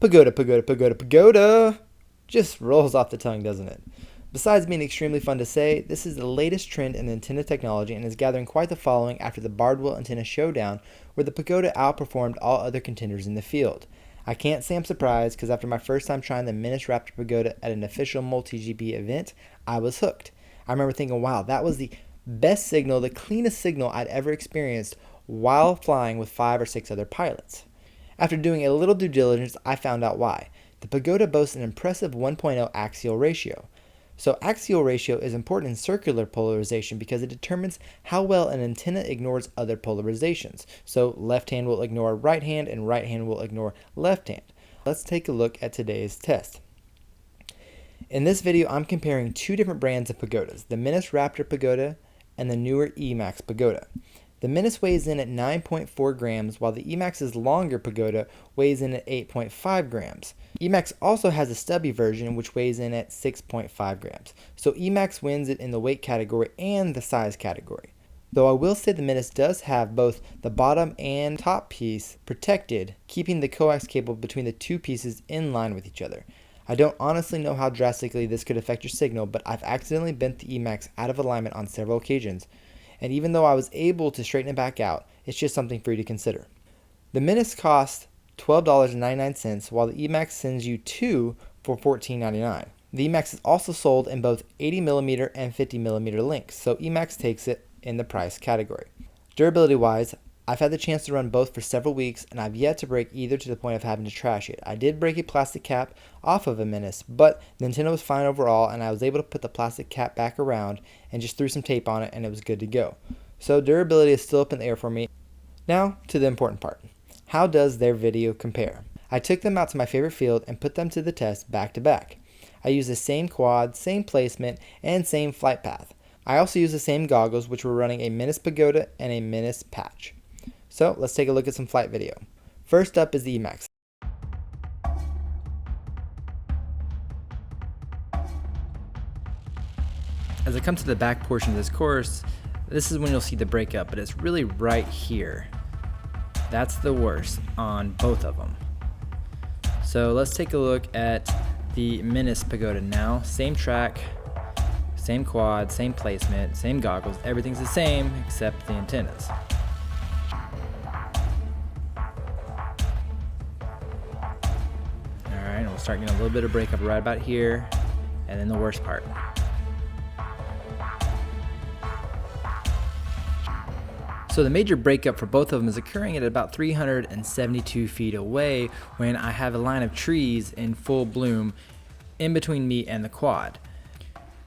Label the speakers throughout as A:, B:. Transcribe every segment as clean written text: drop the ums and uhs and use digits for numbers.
A: Pagoda, pagoda, pagoda, pagoda. Just rolls off the tongue, doesn't it? Besides being extremely fun to say, this is the latest trend in antenna technology and is gathering quite the following after the Bardwell Antenna Showdown, where the Pagoda outperformed all other contenders in the field. I can't say I'm surprised, because after my first time trying the Menace Raptor Pagoda at an official multi-GB event, I was hooked. I remember thinking, wow, that was the best signal, the cleanest signal I'd ever experienced while flying with 5 or 6 other pilots. After doing a little due diligence, I found out why. The Pagoda boasts an impressive 1.0 axial ratio. So axial ratio is important in circular polarization because it determines how well an antenna ignores other polarizations. So left hand will ignore right hand and right hand will ignore left hand. Let's take a look at today's test. In this video, I'm comparing 2 different brands of pagodas, the Menace Raptor Pagoda and the newer Emax Pagoda. The Menace weighs in at 9.4 grams, while the Emax's longer Pagoda weighs in at 8.5 grams. Emax also has a stubby version which weighs in at 6.5 grams. So Emax wins it in the weight category and the size category. Though I will say the Menace does have both the bottom and top piece protected, keeping the coax cable between the 2 pieces in line with each other. I don't honestly know how drastically this could affect your signal, but I've accidentally bent the Emax out of alignment on several occasions. And even though I was able to straighten it back out, it's just something for you to consider. The Menace costs $12.99, while the Emax sends you 2 for $14.99. The Emax is also sold in both 80mm and 50mm lengths, so Emax takes it in the price category. Durability wise, I've had the chance to run both for several weeks, and I've yet to break either to the point of having to trash it. I did break a plastic cap off of a Menace, but the antenna was fine overall, and I was able to put the plastic cap back around and just threw some tape on it, and it was good to go. So durability is still up in the air for me. Now to the important part. How does their video compare? I took them out to my favorite field and put them to the test back to back. I used the same quad, same placement, and same flight path. I also used the same goggles, which were running a Menace Pagoda and a Menace patch. So let's take a look at some flight video. First up is the Emax. As I come to the back portion of this course, this is when you'll see the breakup, but it's really right here. That's the worst on both of them. So let's take a look at the Menace Pagoda now. Same track, same quad, same placement, same goggles. Everything's the same except the antennas. Alright, we'll start getting a little bit of breakup right about here, and then the worst part. So the major breakup for both of them is occurring at about 372 feet away when I have a line of trees in full bloom in between me and the quad.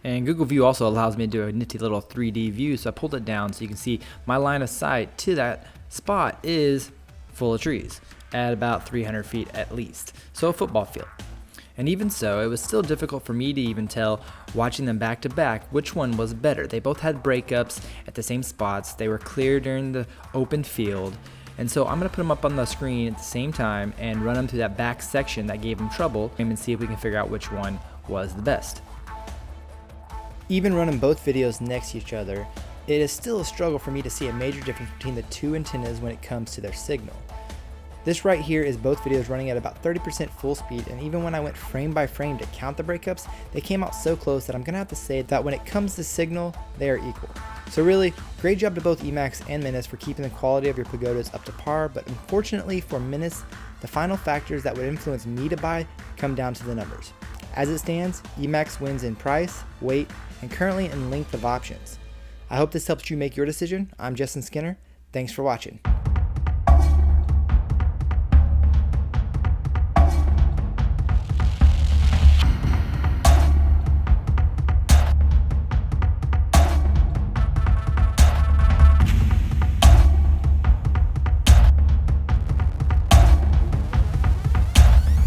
A: And Google View also allows me to do a nifty little 3D view, so I pulled it down so you can see my line of sight to that spot is full of trees at about 300 feet at least, so a football field. And even so, it was still difficult for me to even tell, watching them back to back, which one was better. They both had breakups at the same spots. They were clear during the open field. And so I'm going to put them up on the screen at the same time and run them through that back section that gave them trouble and see if we can figure out which one was the best. Even running both videos next to each other, it is still a struggle for me to see a major difference between the 2 antennas when it comes to their signal. This right here is both videos running at about 30% full speed, and even when I went frame by frame to count the breakups, they came out so close that I'm going to have to say that when it comes to signal, they are equal. So really, great job to both Emax and Menace for keeping the quality of your pagodas up to par, but unfortunately for Menace, the final factors that would influence me to buy come down to the numbers. As it stands, Emax wins in price, weight, and currently in length of options. I hope this helps you make your decision. I'm Justin Skinner. Thanks for watching.